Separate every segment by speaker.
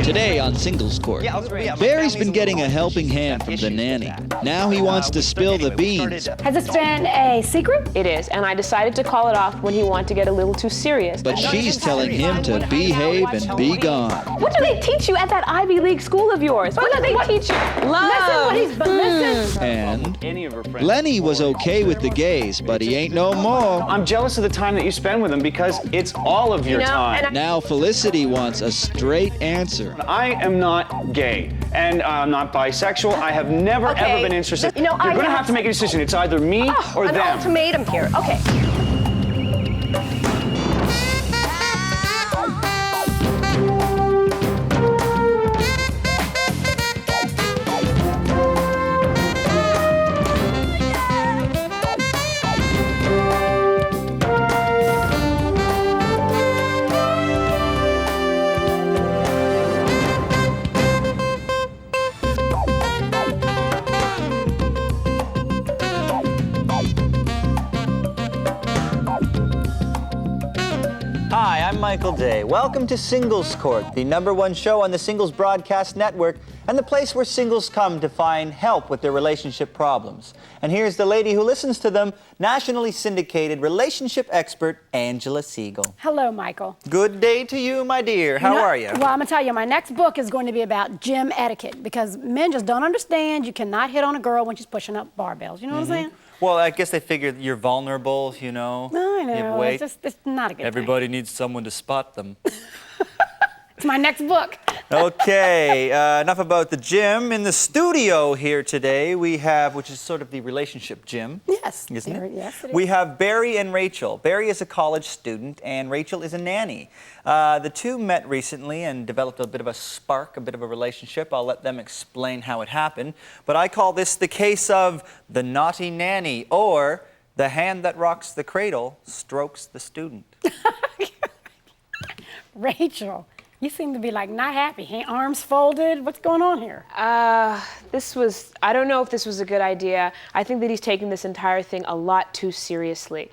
Speaker 1: Today on Singles Court, Barry's been getting a helping hand from the nanny. Now he wants to spill the beans.
Speaker 2: Has this been a secret?
Speaker 3: It is, and I decided to call it off when he wanted to get a little too serious.
Speaker 1: But she's telling him to behave and be gone.
Speaker 3: What do they teach you at that Ivy League school of yours? What do they teach you? Love.
Speaker 2: Listen.
Speaker 1: And Lenny was okay with the gays, but he ain't no more.
Speaker 4: I'm jealous of the time that you spend with him because it's all of your time.
Speaker 1: Now Felicity wants a straight answer.
Speaker 4: I am not gay, and I'm not bisexual. I have never, ever been interested.
Speaker 2: You know,
Speaker 4: You're going to have to make a decision. It's either me or
Speaker 2: an
Speaker 4: them.
Speaker 2: ultimatum here. Okay.
Speaker 5: Hi, I'm Michael Day. Welcome to Singles Court, the #1 show on the Singles Broadcast Network and the place where singles come to find help with their relationship problems. And here's the lady who listens to them, nationally syndicated relationship expert, Angela Segal.
Speaker 2: Hello, Michael.
Speaker 5: Good day to you, my dear. How are you?
Speaker 2: Well, I'm going to tell you, my next book is going to be about gym etiquette because men just don't understand you cannot hit on a girl when she's pushing up barbells. You know what I'm saying?
Speaker 5: Well, I guess they figure you're vulnerable, you know.
Speaker 2: I
Speaker 5: You have
Speaker 2: know.
Speaker 5: weight.
Speaker 2: It's not a good
Speaker 5: Everybody needs someone to spot them.
Speaker 2: thing. It's my next book.
Speaker 5: Okay, enough about the gym. In the studio here today, we have, which is sort of the relationship gym.
Speaker 2: Yes.
Speaker 5: Isn't it?
Speaker 2: Yes, it is.
Speaker 5: We have Barry and Rachel. Barry is a college student, and Rachel is a nanny. The two met recently and developed a bit of a spark, a bit of a relationship. I'll let them explain how it happened. But I call this the case of the naughty nanny, or the hand that rocks the cradle strokes the student.
Speaker 2: Rachel, you seem to be like not happy. Arms folded. What's going on here?
Speaker 3: I don't know if this was a good idea. I think that he's taking this entire thing a lot too seriously.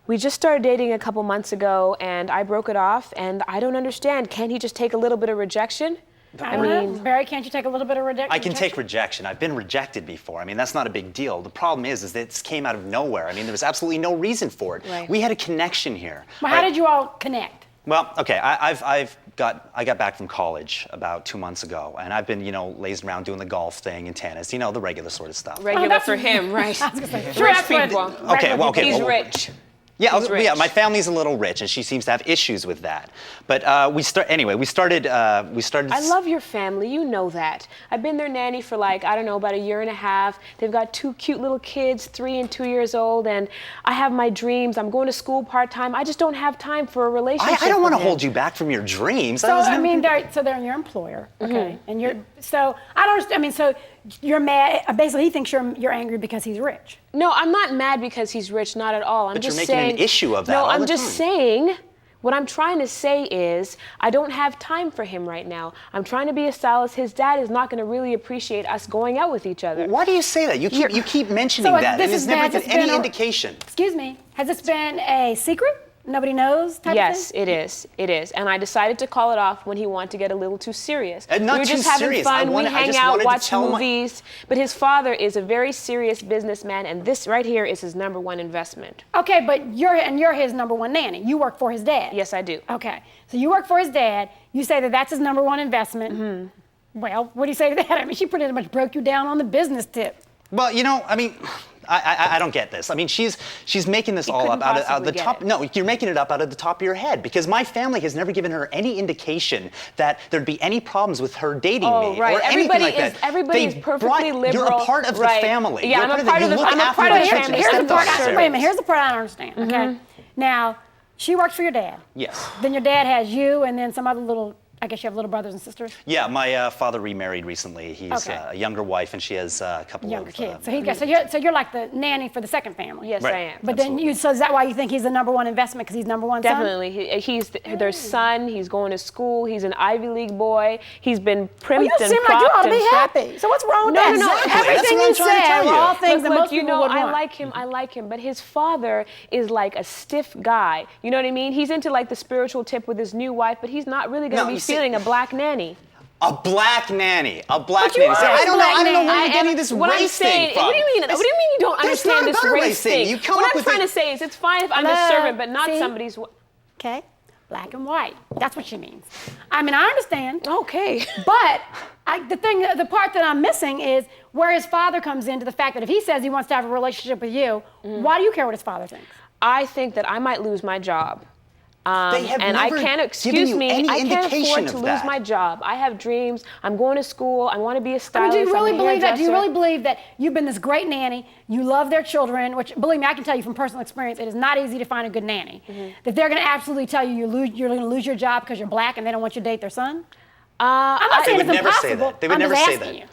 Speaker 3: We just started dating a couple months ago, and I broke it off, and I don't understand. Can't he just take a little bit of rejection?
Speaker 2: I mean, Barry, can't you take a little bit of rejection?
Speaker 6: I can take rejection. I've been rejected before. I mean, that's not a big deal. The problem is that this came out of nowhere. I mean, there was absolutely no reason for it.
Speaker 3: Right.
Speaker 6: We had a connection here.
Speaker 2: Well, how did you all connect?
Speaker 6: Well, okay, I got back from college about 2 months ago, and I've been, lazing around doing the golf thing and tennis, the regular sort of stuff.
Speaker 3: Regular for him, right?
Speaker 2: I was gonna say,
Speaker 3: Rich
Speaker 2: that's what-
Speaker 3: people.
Speaker 6: Okay,
Speaker 3: He's
Speaker 6: well,
Speaker 3: rich.
Speaker 6: Yeah,
Speaker 3: He's rich.
Speaker 6: yeah, my family's a little rich, and she seems to have issues with that. But we started.
Speaker 3: I love your family, you know that. I've been their nanny for about a year and a half. They've got 2 cute little kids, 3 and 2 years old, and I have my dreams. I'm going to school part-time. I just don't have time for a relationship.
Speaker 6: I don't want to
Speaker 3: with him.
Speaker 6: hold you back from your dreams.
Speaker 2: So, they're your employer, okay? And I don't understand, so you're mad, basically he thinks you're angry because he's rich.
Speaker 3: No, I'm not mad because he's rich, not at all.
Speaker 6: But you're making an issue of that
Speaker 3: No,
Speaker 6: all
Speaker 3: I'm
Speaker 6: the
Speaker 3: just
Speaker 6: time.
Speaker 3: saying, what I'm trying to say is, I don't have time for him right now. I'm trying to be a stylist. His dad is not going to really appreciate us going out with each other.
Speaker 6: Why do you say that? You keep mentioning
Speaker 2: So
Speaker 6: that,
Speaker 2: this
Speaker 6: and
Speaker 2: is
Speaker 6: there's never
Speaker 2: bad,
Speaker 6: been any indication.
Speaker 2: Excuse me, has this been a secret? Nobody knows type
Speaker 3: Yes,
Speaker 2: of thing?
Speaker 3: it is. And I decided to call it off when he wanted to get a little too serious.
Speaker 6: Not
Speaker 3: we were
Speaker 6: too
Speaker 3: just having
Speaker 6: serious.
Speaker 3: fun, we
Speaker 6: I
Speaker 3: hang
Speaker 6: just
Speaker 3: out,
Speaker 6: wanted to
Speaker 3: watch
Speaker 6: tell
Speaker 3: movies. But his father is a very serious businessman, and this right here is his #1 investment.
Speaker 2: Okay, but you're his #1 nanny. You work for his dad.
Speaker 3: Yes, I do.
Speaker 2: Okay, so you work for his dad. You say that that's his #1 investment. Mm-hmm. Well, what do you say to that? I mean, she pretty much broke you down on the business tip.
Speaker 6: Well, I don't get this. I mean, she's making this all up out of the top. No, you're making it up out of the top of your head because my family has never given her any indication that there'd be any problems with her dating me
Speaker 3: right.
Speaker 6: or anything like that.
Speaker 3: Everybody is perfectly liberal.
Speaker 6: You're a part of the family.
Speaker 3: Yeah, I'm a part of the family.
Speaker 2: Here's the part. Wait a minute. Here's the part I don't understand. Okay, now she works for your dad.
Speaker 6: Yes.
Speaker 2: Then your dad has you, and then some other little. I guess you have little brothers and sisters?
Speaker 6: Yeah, my father remarried recently. He's a younger wife, and she has a couple
Speaker 2: younger
Speaker 6: of
Speaker 2: kids. So you're like the nanny for the second family.
Speaker 3: Yes,
Speaker 6: Right.
Speaker 3: I am.
Speaker 2: But then so is that why you think he's the #1 investment because he's #1 son?
Speaker 3: Definitely. He's their son. He's going to school. He's an Ivy League boy. He's been primped
Speaker 2: You
Speaker 3: and
Speaker 2: seem like you ought to be
Speaker 3: propped.
Speaker 2: happy. So what's wrong with
Speaker 3: No,
Speaker 2: that?
Speaker 3: no, no.
Speaker 6: Exactly. That's
Speaker 2: Everything
Speaker 6: what I'm
Speaker 2: you
Speaker 6: trying to
Speaker 2: said
Speaker 6: tell
Speaker 2: were
Speaker 6: you.
Speaker 2: all things that
Speaker 3: Look,
Speaker 2: most people would want.
Speaker 3: I like him, but his father is like a stiff guy. You know what I mean? He's into like the spiritual tip with his new wife, but he's not really going to be feeling a black nanny.
Speaker 6: A black nanny. A black
Speaker 2: But you
Speaker 6: nanny.
Speaker 2: are
Speaker 6: So
Speaker 2: a
Speaker 6: I don't
Speaker 2: black
Speaker 6: know
Speaker 2: nanny.
Speaker 6: where you're getting this
Speaker 3: What I'm
Speaker 6: race thing
Speaker 3: saying,
Speaker 6: from.
Speaker 3: what do you mean? What do you mean you don't
Speaker 6: There's
Speaker 3: understand
Speaker 6: not
Speaker 3: this
Speaker 6: about a
Speaker 3: race thing?
Speaker 6: You come
Speaker 3: What
Speaker 6: up
Speaker 3: I'm
Speaker 6: with
Speaker 3: trying
Speaker 6: it.
Speaker 3: to say is it's fine if I'm the
Speaker 2: Hello?
Speaker 3: servant, but not
Speaker 2: See?
Speaker 3: somebody's.
Speaker 2: Okay, black and white. That's what she means. I mean, I understand.
Speaker 3: Okay.
Speaker 2: But the part that I'm missing is where his father comes into the fact that if he says he wants to have a relationship with you, why do you care what his father thinks?
Speaker 3: I think that I might lose my job.
Speaker 6: They have
Speaker 3: and I
Speaker 6: never
Speaker 3: can't,
Speaker 6: given
Speaker 3: excuse
Speaker 6: you
Speaker 3: me,
Speaker 6: any
Speaker 3: I can't afford
Speaker 6: indication
Speaker 3: to
Speaker 6: of
Speaker 3: lose
Speaker 6: that.
Speaker 3: my job. I have dreams. I'm going to school. I want to be a
Speaker 2: I
Speaker 3: stylist.
Speaker 2: mean, do you really
Speaker 3: I'm a
Speaker 2: believe that? Do you
Speaker 3: hairdresser.
Speaker 2: really believe that you've been this great nanny? You love their children, which, believe me, I can tell you from personal experience, it is not easy to find a good nanny. That they're going to absolutely tell you you're going to lose your job because you're black and they don't want you to date their son? I'm not saying
Speaker 6: They would
Speaker 2: it's
Speaker 6: never
Speaker 2: impossible.
Speaker 6: say that. They would
Speaker 2: I'm
Speaker 6: never
Speaker 2: just
Speaker 6: say
Speaker 2: asking
Speaker 6: that.
Speaker 2: you.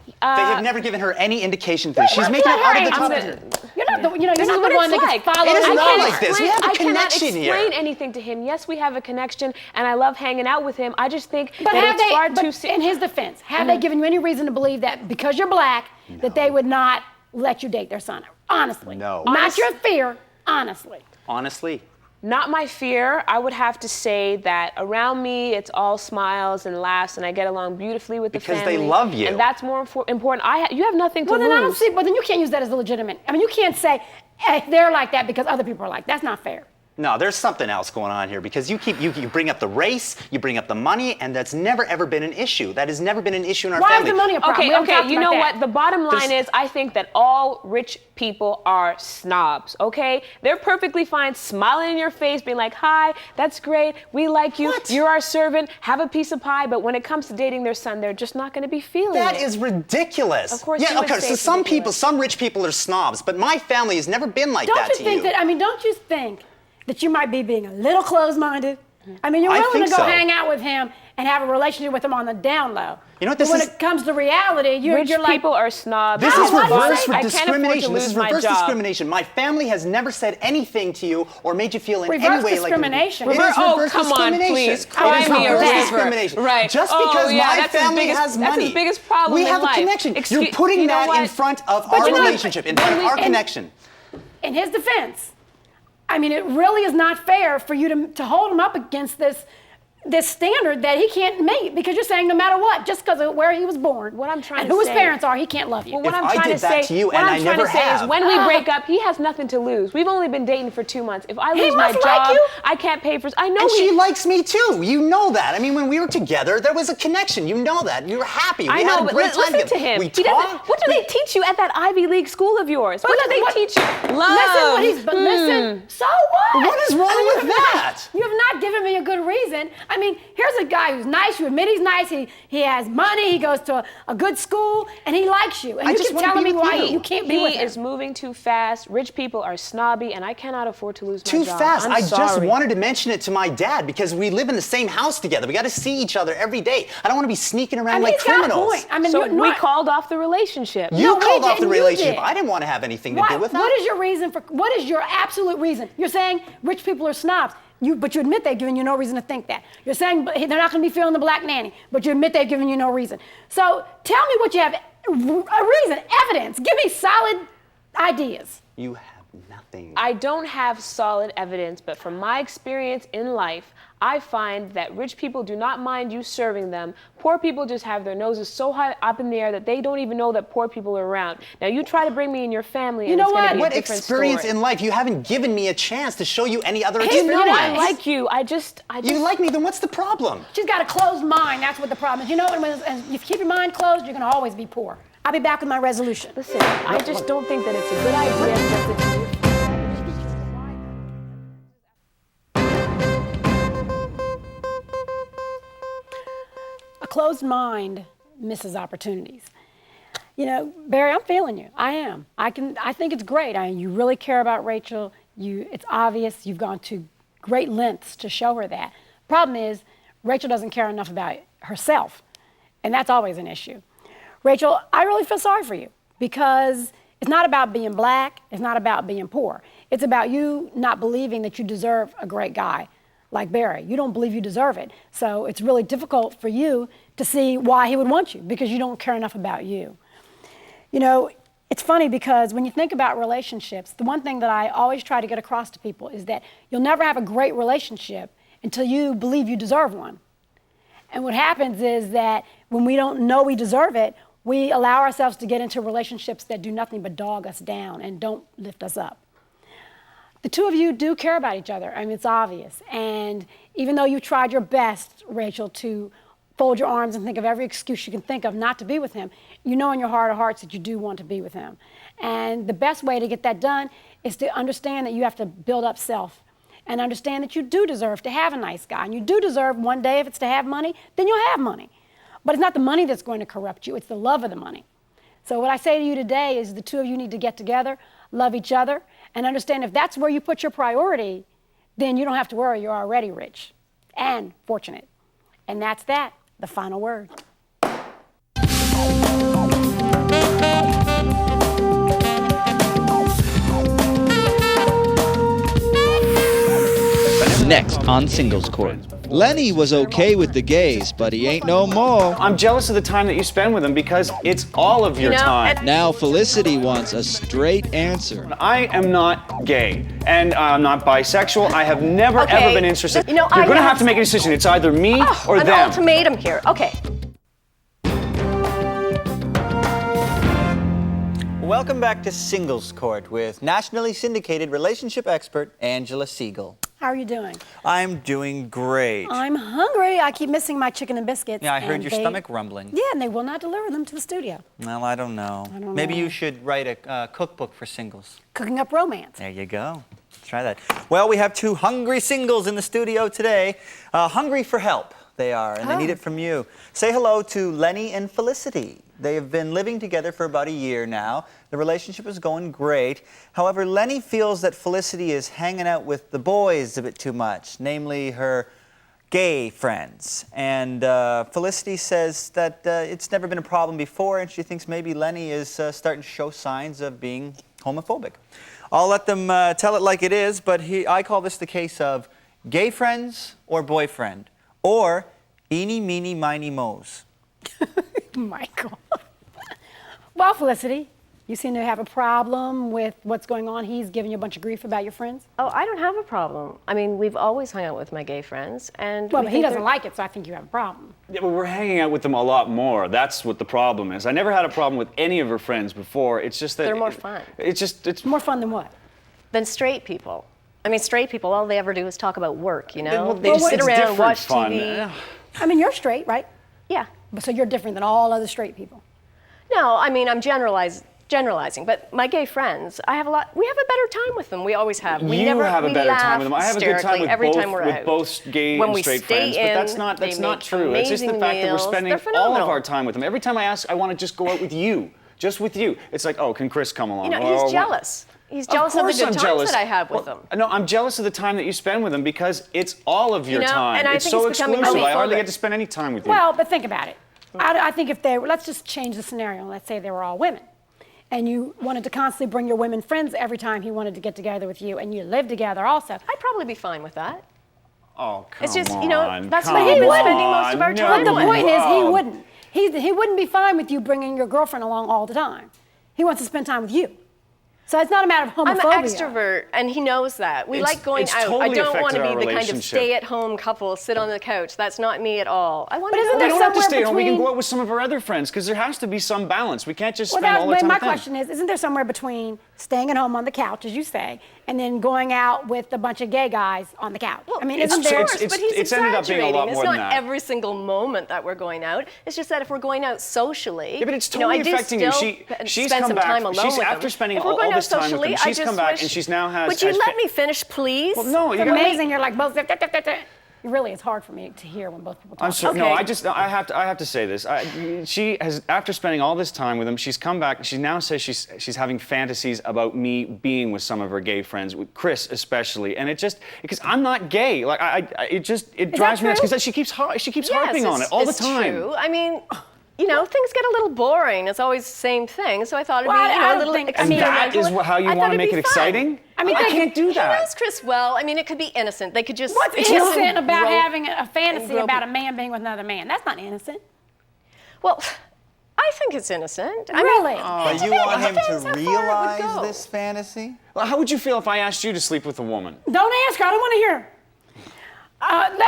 Speaker 6: They have never given her any indication of
Speaker 2: Wait,
Speaker 6: this. She's
Speaker 2: what's
Speaker 6: making it
Speaker 2: that?
Speaker 6: out of the
Speaker 2: Hey,
Speaker 6: top
Speaker 2: I'm
Speaker 6: of her.
Speaker 2: You're not the, you're
Speaker 3: This
Speaker 2: not
Speaker 3: is what
Speaker 2: the one
Speaker 3: it's
Speaker 2: that
Speaker 3: like.
Speaker 2: can follow.
Speaker 6: It is
Speaker 3: I
Speaker 6: not
Speaker 3: can't
Speaker 6: like this. We have a
Speaker 3: I cannot
Speaker 6: connection here.
Speaker 3: explain anything to him. Yes, we have a connection, and I love hanging out with him. I just think
Speaker 2: But
Speaker 3: that
Speaker 2: have
Speaker 3: it's far
Speaker 2: they,
Speaker 3: too
Speaker 2: but
Speaker 3: serious.
Speaker 2: in his defense, have they given you any reason to believe that because you're black, that they would not let you date their son? Honestly.
Speaker 6: No.
Speaker 2: Not your fear, honestly.
Speaker 6: Honestly.
Speaker 3: Not my fear. I would have to say that around me, it's all smiles and laughs, and I get along beautifully with the
Speaker 6: Because
Speaker 3: family.
Speaker 6: they love you.
Speaker 3: And that's more important. You have nothing to
Speaker 2: Well, then I don't
Speaker 3: lose.
Speaker 2: see, but then you can't use that as a legitimate. I mean, you can't say, hey, they're like that because other people are like, that's not fair.
Speaker 6: No, there's something else going on here because you bring up the race, you bring up the money, and that's never ever been an issue. That has never been an issue in our
Speaker 2: Why
Speaker 6: family.
Speaker 2: is the money a problem?
Speaker 3: Okay,
Speaker 2: We haven't talked
Speaker 3: you
Speaker 2: about
Speaker 3: know
Speaker 2: that.
Speaker 3: what? The bottom line is I think that all rich people are snobs, okay? They're perfectly fine smiling in your face, being like, hi, that's great, we like you,
Speaker 6: What?
Speaker 3: you're our servant, have a piece of pie, but when it comes to dating their son, they're just not gonna be feeling
Speaker 6: That
Speaker 3: it.
Speaker 6: is ridiculous.
Speaker 3: Of course
Speaker 6: Yeah,
Speaker 3: you would
Speaker 6: okay,
Speaker 3: say
Speaker 6: so
Speaker 3: it's
Speaker 6: some
Speaker 3: ridiculous.
Speaker 6: rich people are snobs, but my family has never been like
Speaker 2: Don't
Speaker 6: that
Speaker 2: you
Speaker 6: to
Speaker 2: think
Speaker 6: you.
Speaker 2: that, I mean, don't you think that you might be being a little closed-minded? I mean, you're
Speaker 6: I
Speaker 2: willing to
Speaker 6: think
Speaker 2: go
Speaker 6: so.
Speaker 2: hang out with him and have a relationship with him on the down low.
Speaker 6: You know what
Speaker 2: But
Speaker 6: this
Speaker 2: when
Speaker 6: is-
Speaker 2: it comes to reality, you're
Speaker 3: Rich
Speaker 2: like,
Speaker 3: people are snobs.
Speaker 6: This
Speaker 2: No,
Speaker 6: is
Speaker 2: why do you
Speaker 6: reverse
Speaker 2: say
Speaker 6: for
Speaker 2: that?
Speaker 3: I can't afford to
Speaker 6: discrimination. This
Speaker 3: lose
Speaker 6: is
Speaker 3: my
Speaker 6: reverse
Speaker 3: job.
Speaker 6: discrimination. My family has never said anything to you or made you feel in
Speaker 2: Reverse
Speaker 6: any way
Speaker 2: discrimination.
Speaker 6: like it is
Speaker 3: Oh,
Speaker 6: reverse
Speaker 3: come on,
Speaker 6: discrimination.
Speaker 3: please.
Speaker 6: It
Speaker 3: Cry
Speaker 6: is
Speaker 3: me a
Speaker 6: reverse
Speaker 3: river.
Speaker 6: discrimination.
Speaker 3: Right.
Speaker 6: Just
Speaker 3: Oh,
Speaker 6: because
Speaker 3: yeah,
Speaker 6: my
Speaker 3: that's his
Speaker 6: family
Speaker 3: biggest-
Speaker 6: has
Speaker 3: that's his
Speaker 6: money.
Speaker 3: biggest problem
Speaker 6: We
Speaker 3: in
Speaker 6: have a
Speaker 3: life.
Speaker 6: connection.
Speaker 3: Excuse-
Speaker 6: You're putting
Speaker 3: you know
Speaker 6: that in
Speaker 3: what?
Speaker 6: front of
Speaker 2: But
Speaker 6: our
Speaker 2: you know what?
Speaker 6: relationship, in front of our connection.
Speaker 2: in his defense, I mean, it really is not fair for you to hold him up against this standard that he can't meet because you're saying no matter what, just because of where he was born,
Speaker 3: What I'm trying
Speaker 2: and
Speaker 3: to
Speaker 2: who his
Speaker 3: say-
Speaker 2: parents are, he can't love you.
Speaker 3: Well, what
Speaker 6: If
Speaker 3: I'm
Speaker 6: I
Speaker 3: trying
Speaker 6: did
Speaker 3: to
Speaker 6: that
Speaker 3: say,
Speaker 6: to you
Speaker 3: what
Speaker 6: and
Speaker 3: I'm
Speaker 6: I
Speaker 3: trying
Speaker 6: never
Speaker 3: to say
Speaker 6: have.
Speaker 3: is when we break up, he has nothing to lose. We've only been dating for 2 months. If I
Speaker 2: He
Speaker 3: lose my
Speaker 2: must like
Speaker 3: job,
Speaker 2: you.
Speaker 3: I can't pay for. I know
Speaker 6: And
Speaker 3: he.
Speaker 6: she likes me too. You know that. I mean, when we were together, there was a connection. You know that. You were happy. We
Speaker 3: I know,
Speaker 6: had a
Speaker 3: but
Speaker 6: great time
Speaker 3: listen
Speaker 6: together.
Speaker 3: to him.
Speaker 6: We
Speaker 3: He doesn't.
Speaker 6: talked.
Speaker 3: What do they teach you at that Ivy League school of yours? What do they teach you? Love.
Speaker 2: Listen, what he's, but listen, so what?
Speaker 6: What is wrong
Speaker 2: I mean,
Speaker 6: with
Speaker 2: you have
Speaker 6: that?
Speaker 2: You have not given me a good reason. I mean, here's a guy who's nice. You admit he's nice. He has money. He goes to a good school, and he likes you. And
Speaker 6: I
Speaker 2: you
Speaker 6: just
Speaker 2: keep
Speaker 6: wanna
Speaker 2: telling
Speaker 6: be
Speaker 2: me
Speaker 6: with
Speaker 2: why
Speaker 6: you.
Speaker 2: you can't be with
Speaker 3: He
Speaker 2: him.
Speaker 3: is moving too fast. Rich people are snobby, and I cannot afford to lose my
Speaker 6: Too
Speaker 3: job.
Speaker 6: fast.
Speaker 3: I'm
Speaker 6: I just
Speaker 3: sorry.
Speaker 6: wanted to mention it to my dad because we live in the same house together. We got to see each other every day. I don't want to be sneaking around
Speaker 2: I mean,
Speaker 6: like
Speaker 2: he's got a
Speaker 6: criminals.
Speaker 2: point. I mean,
Speaker 3: So
Speaker 2: you're
Speaker 3: we
Speaker 2: not-
Speaker 3: called off the relationship.
Speaker 6: You
Speaker 2: No, we
Speaker 6: called off the
Speaker 2: didn't. You
Speaker 6: relationship.
Speaker 2: did.
Speaker 6: I didn't want to have anything to
Speaker 2: What,
Speaker 6: do with that.
Speaker 2: what is your reason for? What is your absolute reason? You're saying rich people are snobs. But you admit they've given you no reason to think that. You're saying they're not going to be feeling the black nanny, but you admit they've given you no reason. So tell me what you have, a reason, evidence. Give me solid ideas.
Speaker 6: You have nothing.
Speaker 3: I don't have solid evidence, but from my experience in life, I find that rich people do not mind you serving them. Poor people just have their noses so high up in the air that they don't even know that poor people are around. Now, you try to bring me in your family,
Speaker 2: You
Speaker 3: and
Speaker 2: know
Speaker 3: it's going to
Speaker 2: what?
Speaker 3: be a
Speaker 6: What
Speaker 3: different
Speaker 6: experience
Speaker 3: story.
Speaker 6: in life? You haven't given me a chance to show you any other
Speaker 2: Hey,
Speaker 6: experience.
Speaker 3: You know, I
Speaker 2: Yes.
Speaker 3: like you. I just.
Speaker 6: You like me, then what's the problem?
Speaker 2: She's got a closed mind. That's what the problem is. You know, and if you keep your mind closed, you're going to always be poor. I'll be back with my resolution.
Speaker 3: Listen, I just don't think that it's a good idea for us to.
Speaker 2: A closed mind misses opportunities. You know, Barry, I'm feeling you. I am. I think it's great. You really care about Rachel. It's obvious. You've gone to great lengths to show her that. Problem is, Rachel doesn't care enough about herself, and that's always an issue. Rachel, I really feel sorry for you because it's not about being black. It's not about being poor. It's about you not believing that you deserve a great guy like Barry. You don't believe you deserve it. So it's really difficult for you to see why he would want you because you don't care enough about you. You know, it's funny because when you think about relationships, the one thing that I always try to get across to people is that you'll never have a great relationship until you believe you deserve one. And what happens is that when we don't know we deserve it, we allow ourselves to get into relationships that do nothing but dog us down and don't lift us up. The two of you do care about each other. I mean, it's obvious. And even though you tried your best, Rachel, to fold your arms and think of every excuse you can think of not to be with him, you know in your heart of hearts that you do want to be with him. And the best way to get that done is to understand that you have to build up self and understand that you do deserve to have a nice guy. And you do deserve one day, if it's to have money, then you'll have money. But it's not the money that's going to corrupt you, it's the love of the money. So what I say to you today is the two of you need to get together, love each other, and understand if that's where you put your priority, then you don't have to worry, you're already rich and fortunate. And that's that, the final word.
Speaker 1: Next on Singles Court. Lenny was okay with the gays, but he ain't no more.
Speaker 4: I'm jealous of the time that you spend with them because it's all of your time.
Speaker 1: Now Felicity wants a straight answer.
Speaker 4: I am not gay, and I'm not bisexual. I have never, ever been interested.
Speaker 7: You know,
Speaker 4: You're going to have to make a decision. It's either me or
Speaker 7: an
Speaker 4: them.
Speaker 7: ultimatum here. Okay.
Speaker 5: Welcome back to Singles Court with nationally syndicated relationship expert Angela Segal.
Speaker 2: How are you doing?
Speaker 5: I'm doing great.
Speaker 2: I'm hungry. I keep missing my chicken and biscuits.
Speaker 5: Yeah, I heard your stomach rumbling.
Speaker 2: Yeah, and they will not deliver them to the studio.
Speaker 5: Well, I don't know. Maybe you should write a cookbook for singles.
Speaker 2: Cooking up romance.
Speaker 5: There you go. Try that. Well, we have two hungry singles in the studio today. Hungry for help, they are, and they need it from you. Say hello to Lenny and Felicity. They have been living together for about a year now. The relationship is going great. However, Lenny feels that Felicity is hanging out with the boys a bit too much, namely her gay friends. And Felicity says that it's never been a problem before, and she thinks maybe Lenny is starting to show signs of being homophobic. I'll let them tell it like it is, but I call this the case of gay friends or boyfriend, or eeny, meeny, miny, moes.
Speaker 2: Michael. Well, Felicity, you seem to have a problem with what's going on. He's giving you a bunch of grief about your friends.
Speaker 7: Oh, I don't have a problem. I mean, we've always hung out with my gay friends, and
Speaker 2: well, but he doesn't like it, so I think you have a problem.
Speaker 4: Yeah, but we're hanging out with them a lot more. That's what the problem is. I never had a problem with any of her friends before. It's just that
Speaker 7: they're more fun.
Speaker 4: It's
Speaker 2: more fun than what?
Speaker 7: Than straight people. I mean, straight people, all they ever do is talk about work, you know?
Speaker 4: Well,
Speaker 7: they just sit around and watch
Speaker 4: fun.
Speaker 7: TV.
Speaker 2: I mean, you're straight, right?
Speaker 7: Yeah.
Speaker 2: So you're different than all other straight people.
Speaker 7: No, I mean, I'm generalizing, but my gay friends, we have a better time with them. We always have. We
Speaker 4: have a better time with them. I have a good time with both gay and straight friends, but that's not true. It's just the fact that we're spending all of our time with them. Every time I ask, I want to just go out with you, just with you. It's like, oh, can Chris come along?
Speaker 7: You know, he's jealous. He's jealous of the good times that I have with them.
Speaker 4: No, I'm jealous of the time that you spend with them because it's all of your time.
Speaker 7: And I
Speaker 4: it's
Speaker 7: think
Speaker 4: so
Speaker 7: it's becoming
Speaker 4: exclusive. I hardly
Speaker 7: homophobic.
Speaker 4: get to spend any time with you.
Speaker 2: Well, but think about it. I think if let's just change the scenario. Let's say they were all women. And you wanted to constantly bring your women friends every time he wanted to get together with you, and you live together also.
Speaker 7: I'd probably be fine with that.
Speaker 4: Oh, come on.
Speaker 7: It's just, you know, that's
Speaker 2: what
Speaker 7: what he was spending most of our time
Speaker 2: But the
Speaker 7: with.
Speaker 2: point is, he wouldn't. He wouldn't be fine with you bringing your girlfriend along all the time. He wants to spend time with you. So it's not a matter of homophobia.
Speaker 7: I'm an extrovert, and he knows that. We like going out.
Speaker 4: Totally
Speaker 7: I don't want to be
Speaker 4: our
Speaker 7: the kind of stay-at-home couple, sit on the couch. That's not me at all. I want to.
Speaker 2: isn't
Speaker 4: We
Speaker 2: there
Speaker 4: don't have to
Speaker 2: somewhere
Speaker 4: stay home. We can
Speaker 2: between-
Speaker 4: go out with some of our other friends because there has to be some balance. We can't just
Speaker 2: Well,
Speaker 4: spend all the time
Speaker 2: my
Speaker 4: with them.
Speaker 2: question is, isn't there somewhere between staying at home on the couch, as you say, and then going out with a bunch of gay guys on the couch?
Speaker 7: Well,
Speaker 2: I mean,
Speaker 7: of
Speaker 2: isn't there?
Speaker 7: course, but he's
Speaker 4: it's ended up being a lot
Speaker 7: exaggerating.
Speaker 4: more
Speaker 7: It's
Speaker 4: than
Speaker 7: not
Speaker 4: that.
Speaker 7: every single moment that we're going out. It's just that if we're going out socially,
Speaker 4: Yeah, but it's
Speaker 7: you know,
Speaker 4: totally
Speaker 7: I do
Speaker 4: affecting you.
Speaker 7: still
Speaker 4: She's
Speaker 7: spend
Speaker 4: come
Speaker 7: some
Speaker 4: back.
Speaker 7: time alone with
Speaker 4: After
Speaker 7: them.
Speaker 4: spending
Speaker 7: If we're
Speaker 4: all
Speaker 7: going out
Speaker 4: this time with them,
Speaker 7: socially,
Speaker 4: she's
Speaker 7: I
Speaker 4: come
Speaker 7: just
Speaker 4: back
Speaker 7: wish-
Speaker 4: and she's now has.
Speaker 7: Would you let me finish, please?
Speaker 4: Well, no,
Speaker 2: It's
Speaker 4: you got
Speaker 2: amazing. You're like both. Really, it's hard for me to hear when both people talk.
Speaker 4: I'm sorry. No,
Speaker 7: Okay.
Speaker 4: I have to say this. She has, after spending all this time with him, she's come back. She now says she's having fantasies about me being with some of her gay friends, with Chris especially, and because I'm not gay. Like it drives me nuts because she keeps harping on it all the time.
Speaker 7: True. I mean, you know, things get a little boring. It's always the same thing. So I thought it'd
Speaker 2: Well,
Speaker 7: be, you
Speaker 2: I
Speaker 7: know, a
Speaker 2: don't
Speaker 7: little
Speaker 2: think-
Speaker 4: And that is
Speaker 7: experimental.
Speaker 4: how you
Speaker 7: I
Speaker 4: want
Speaker 7: thought
Speaker 4: to
Speaker 7: it'd
Speaker 4: make
Speaker 7: be
Speaker 4: it
Speaker 7: fun.
Speaker 4: exciting?
Speaker 2: I mean,
Speaker 4: I can't do
Speaker 7: He
Speaker 4: that.
Speaker 7: knows Chris well. I mean, it could be innocent. They could just.
Speaker 2: What's
Speaker 7: kiss and
Speaker 2: innocent about
Speaker 7: grope
Speaker 2: having a fantasy
Speaker 7: grope.
Speaker 2: about a man being with another man? That's not innocent.
Speaker 7: Well, I think it's innocent. I
Speaker 2: Really?
Speaker 7: mean,
Speaker 5: But you want him to realize this fantasy?
Speaker 4: Well, how would you feel if I asked you to sleep with a woman?
Speaker 2: Don't ask her. I don't want to hear.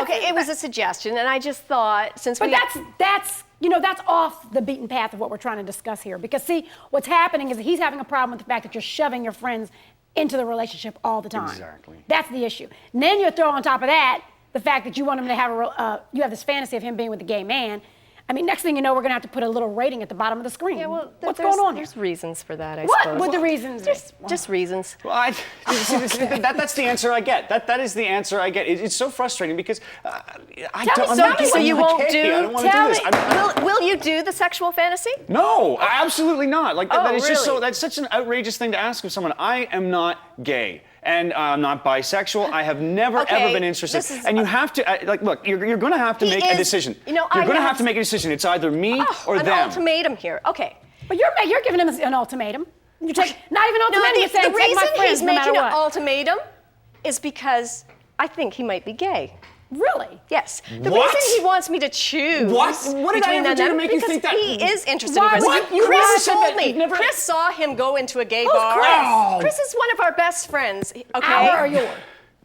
Speaker 7: Okay, it was a suggestion, and I just thought since
Speaker 2: But that's off the beaten path of what we're trying to discuss here. Because see, what's happening is that he's having a problem with the fact that you're shoving your friends into the relationship all the time.
Speaker 4: Exactly.
Speaker 2: That's the issue. And then you throw on top of that the fact that you want him to have you have this fantasy of him being with a gay man. I mean, next thing you know, we're going to have to put a little rating at the bottom of the screen.
Speaker 7: Yeah, well,
Speaker 2: what's going on here?
Speaker 7: There's reasons for that, I
Speaker 2: What
Speaker 7: suppose.
Speaker 2: would the reasons be?
Speaker 7: Just reasons.
Speaker 4: Well, that's the answer I get. That is the answer I get. It's so frustrating because
Speaker 7: So you won't do?
Speaker 4: I don't want to do this.
Speaker 7: Will you do the sexual fantasy?
Speaker 4: No, absolutely not. Like that is just
Speaker 7: really?
Speaker 4: that's such an outrageous thing to ask of someone. I am not gay. And I'm not bisexual. I have never ever been interested. And you have to look. You're going to have to make a decision. You're going to have to make a decision. It's either me or them.
Speaker 7: An ultimatum here. Okay.
Speaker 2: But you're giving him an ultimatum. You take not even an ultimatum. You're saying
Speaker 7: the
Speaker 2: take my
Speaker 7: reason
Speaker 2: friends
Speaker 7: he's
Speaker 2: no matter
Speaker 7: making
Speaker 2: what.
Speaker 7: an ultimatum is because I think he might be gay.
Speaker 2: Really?
Speaker 7: Yes. The
Speaker 4: What?
Speaker 7: reason he wants me to choose.
Speaker 4: What did I
Speaker 7: between
Speaker 4: ever do to
Speaker 7: them
Speaker 4: make you
Speaker 7: because
Speaker 4: think that?
Speaker 7: he is interested
Speaker 2: Why
Speaker 7: in
Speaker 2: would
Speaker 7: Chris.
Speaker 2: you- you never
Speaker 7: Chris
Speaker 2: said
Speaker 7: told
Speaker 2: that.
Speaker 7: me.
Speaker 4: You've never-
Speaker 7: Chris saw him go into a gay
Speaker 2: Who's
Speaker 7: bar.
Speaker 2: Chris?
Speaker 4: Oh.
Speaker 7: Chris is one of our best friends. Okay.
Speaker 2: Our or yours?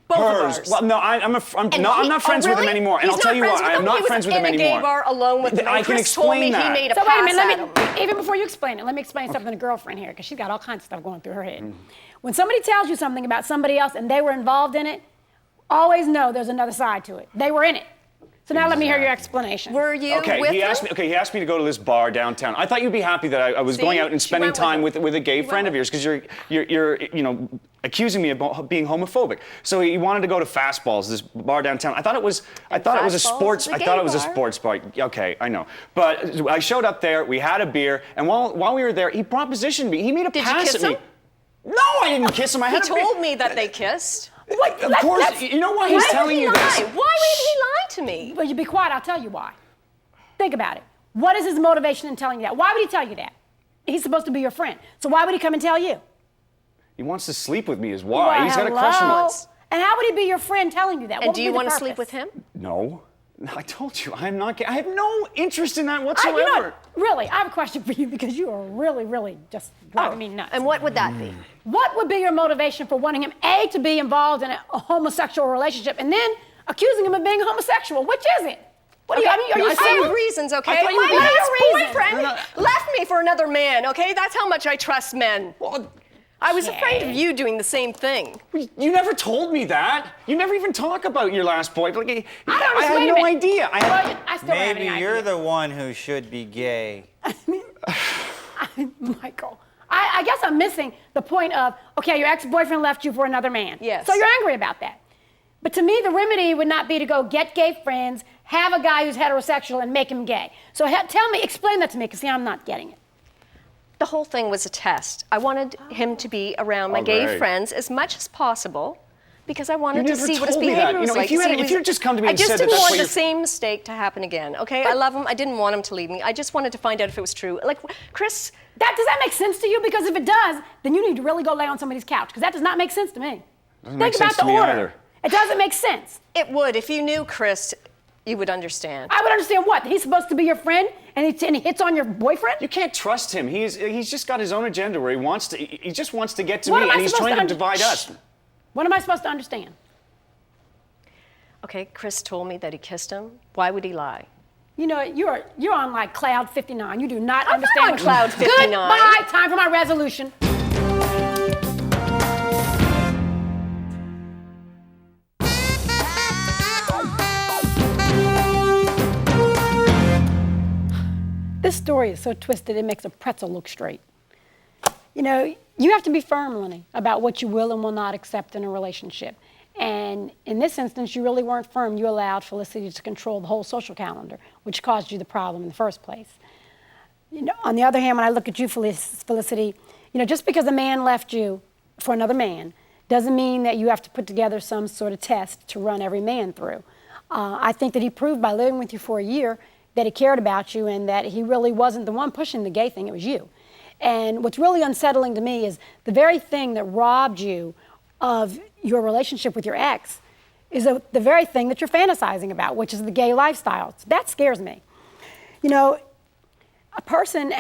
Speaker 7: Both
Speaker 4: Hers.
Speaker 7: of ours.
Speaker 4: Well, no, I'm not friends with him anymore. And
Speaker 7: He's
Speaker 4: I'll tell you
Speaker 7: not
Speaker 4: what,
Speaker 7: friends
Speaker 4: I am
Speaker 7: with him.
Speaker 4: not friends with him
Speaker 7: He was in a gay
Speaker 4: anymore.
Speaker 7: bar alone with him.
Speaker 4: I
Speaker 7: and
Speaker 4: can
Speaker 7: Chris told me
Speaker 4: explain that.
Speaker 7: he made a
Speaker 2: So wait a
Speaker 7: pass
Speaker 2: minute,
Speaker 7: at him.
Speaker 2: even before you explain it, let me explain something to girlfriend here, because she's got all kinds of stuff going through her head. When somebody tells you something about somebody else and they were involved in it, always know there's another side to it. They were in it. So now let me hear your explanation.
Speaker 7: Were you
Speaker 4: Okay,
Speaker 7: with
Speaker 4: he
Speaker 7: him?
Speaker 4: asked me. Okay, he asked me to go to this bar downtown. I thought you'd be happy that I was
Speaker 7: See?
Speaker 4: going out and
Speaker 7: She
Speaker 4: spending
Speaker 7: went with
Speaker 4: time
Speaker 7: him.
Speaker 4: with a gay friend of yours because you're accusing me of being homophobic. So he wanted to go to Fastballs, this bar downtown. I thought it was a
Speaker 7: Fastballs
Speaker 4: sports.
Speaker 7: is a
Speaker 4: I thought
Speaker 7: gay
Speaker 4: it was a
Speaker 7: bar.
Speaker 4: sports bar. Okay, I know. But I showed up there. We had a beer, and while we were there, he propositioned me. He made a
Speaker 7: Did you
Speaker 4: pass
Speaker 7: kiss
Speaker 4: at me.
Speaker 7: him?
Speaker 4: No, I didn't kiss him. I
Speaker 7: He
Speaker 4: had a beer.
Speaker 7: told me that they kissed.
Speaker 4: Of course, you know why he's telling you this?
Speaker 7: Why would he lie to me?
Speaker 2: Well, you be quiet, I'll tell you why. Think about it. What is his motivation in telling you that? Why would he tell you that? He's supposed to be your friend. So why would he come and tell you?
Speaker 4: He wants to sleep with me is why.
Speaker 2: Well,
Speaker 4: He's got a crush on
Speaker 2: hello?
Speaker 4: me.
Speaker 2: And how would he be your friend telling you that?
Speaker 7: And
Speaker 2: What
Speaker 7: do
Speaker 2: would
Speaker 7: you
Speaker 2: be the
Speaker 7: want to
Speaker 2: purpose?
Speaker 7: sleep with him?
Speaker 4: No. I told you, I'm not gay. I have no interest in that
Speaker 2: You
Speaker 4: whatsoever.
Speaker 2: know what? Really, I have a question for you because you are really, really just driving me nuts.
Speaker 7: And what would that be?
Speaker 2: What would be your motivation for wanting him, A, to be involved in a homosexual relationship, and then accusing him of being homosexual? Which is it? What do you, I mean, are you
Speaker 7: I
Speaker 2: saying?
Speaker 7: have reasons, okay?
Speaker 4: I thought you were
Speaker 7: My
Speaker 4: being-
Speaker 7: last boyfriend
Speaker 4: No.
Speaker 7: left me for another man, okay? That's how much I trust men. I was afraid of you doing the same thing.
Speaker 4: You never told me that. You never even talk about your last boy. Like,
Speaker 2: I
Speaker 4: I
Speaker 2: don't
Speaker 4: had
Speaker 2: wait a
Speaker 4: no
Speaker 2: minute.
Speaker 4: idea.
Speaker 2: Well, I still don't have
Speaker 5: Maybe
Speaker 2: any
Speaker 5: you're
Speaker 2: idea.
Speaker 5: the one who should be gay.
Speaker 2: Michael, I guess I'm missing the point of, okay, your ex-boyfriend left you for another man.
Speaker 7: Yes.
Speaker 2: So you're angry about that. But to me, the remedy would not be to go get gay friends, have a guy who's heterosexual, and make him gay. So explain that to me, because see, I'm not getting it.
Speaker 7: The whole thing was a test. I wanted him to be around my
Speaker 4: Oh,
Speaker 7: gay
Speaker 4: great.
Speaker 7: friends as much as possible because I wanted
Speaker 4: You
Speaker 7: to
Speaker 4: never
Speaker 7: see what his
Speaker 4: told me that.
Speaker 7: behavior
Speaker 4: You
Speaker 7: was
Speaker 4: know,
Speaker 7: like.
Speaker 4: if you
Speaker 7: to see
Speaker 4: had-
Speaker 7: what
Speaker 4: if you had just come to me
Speaker 7: I
Speaker 4: and
Speaker 7: just
Speaker 4: said that
Speaker 7: didn't
Speaker 4: that's
Speaker 7: want
Speaker 4: what
Speaker 7: the
Speaker 4: you're-
Speaker 7: same mistake to happen again, okay? I love him. I didn't want him to leave me. I just wanted to find out if it was true. Like, Chris,
Speaker 2: Does that make sense to you? Because if it does, then you need to really go lay on somebody's couch, because that does not make sense to me.
Speaker 4: Doesn't
Speaker 2: Think
Speaker 4: make
Speaker 2: about
Speaker 4: sense to
Speaker 2: the
Speaker 4: me
Speaker 2: order.
Speaker 4: either.
Speaker 2: It doesn't make sense.
Speaker 7: it would. If you knew Chris, you would understand.
Speaker 2: I would understand what? He's supposed to be your friend, and he hits on your boyfriend?
Speaker 4: You can't trust him. He's just got his own agenda where he just wants to get to
Speaker 2: What
Speaker 4: me,
Speaker 2: am I
Speaker 4: and he's
Speaker 2: supposed
Speaker 4: trying
Speaker 2: to
Speaker 4: to divide us.
Speaker 2: What am I supposed to understand?
Speaker 7: Okay, Chris told me that he kissed him. Why would he lie?
Speaker 2: You know, you're on like cloud 59. You do not
Speaker 7: I'm
Speaker 2: understand.
Speaker 7: not on cloud 59.
Speaker 2: Goodbye. Time for my resolution. This story is so twisted it makes a pretzel look straight. You know, you have to be firm, Lenny, about what you will and will not accept in a relationship. And in this instance, you really weren't firm. You allowed Felicity to control the whole social calendar, which caused you the problem in the first place. You know, on the other hand, when I look at you, Felicity, you know, just because a man left you for another man doesn't mean that you have to put together some sort of test to run every man through. I think that he proved by living with you for a year that he cared about you and that he really wasn't the one pushing the gay thing, it was you. And what's really unsettling to me is the very thing that robbed you of your relationship with your ex is the very thing that you're fantasizing about, which is the gay lifestyle. That scares me. You know, a person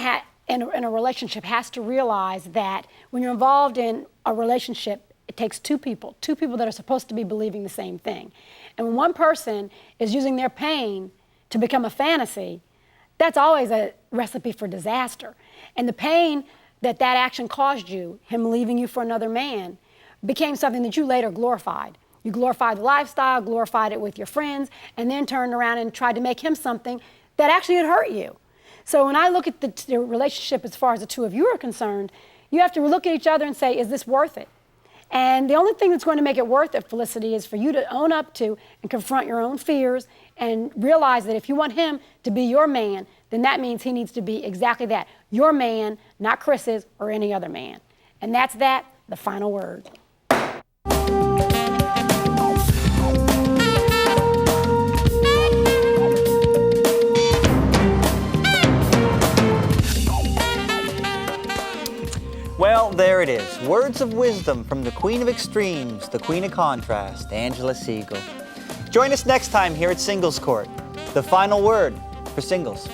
Speaker 2: in a relationship has to realize that when you're involved in a relationship, It takes two people that are supposed to be believing the same thing. And when one person is using their pain to become a fantasy, that's always a recipe for disaster. And the pain that action caused you, him leaving you for another man, became something that you later glorified. You glorified the lifestyle, glorified it with your friends, and then turned around and tried to make him something that actually had hurt you. So when I look at the relationship as far as the two of you are concerned, you have to look at each other and say, is this worth it? And the only thing that's going to make it worth it, Felicity, is for you to own up to and confront your own fears and realize that if you want him to be your man, then that means he needs to be exactly that, your man, not Chris's or any other man. And that's that, the final word.
Speaker 5: Well, there it is. Words of wisdom from the Queen of Extremes, the Queen of Contrast, Angela Segal. Join us next time here at Singles Court. The final word for singles.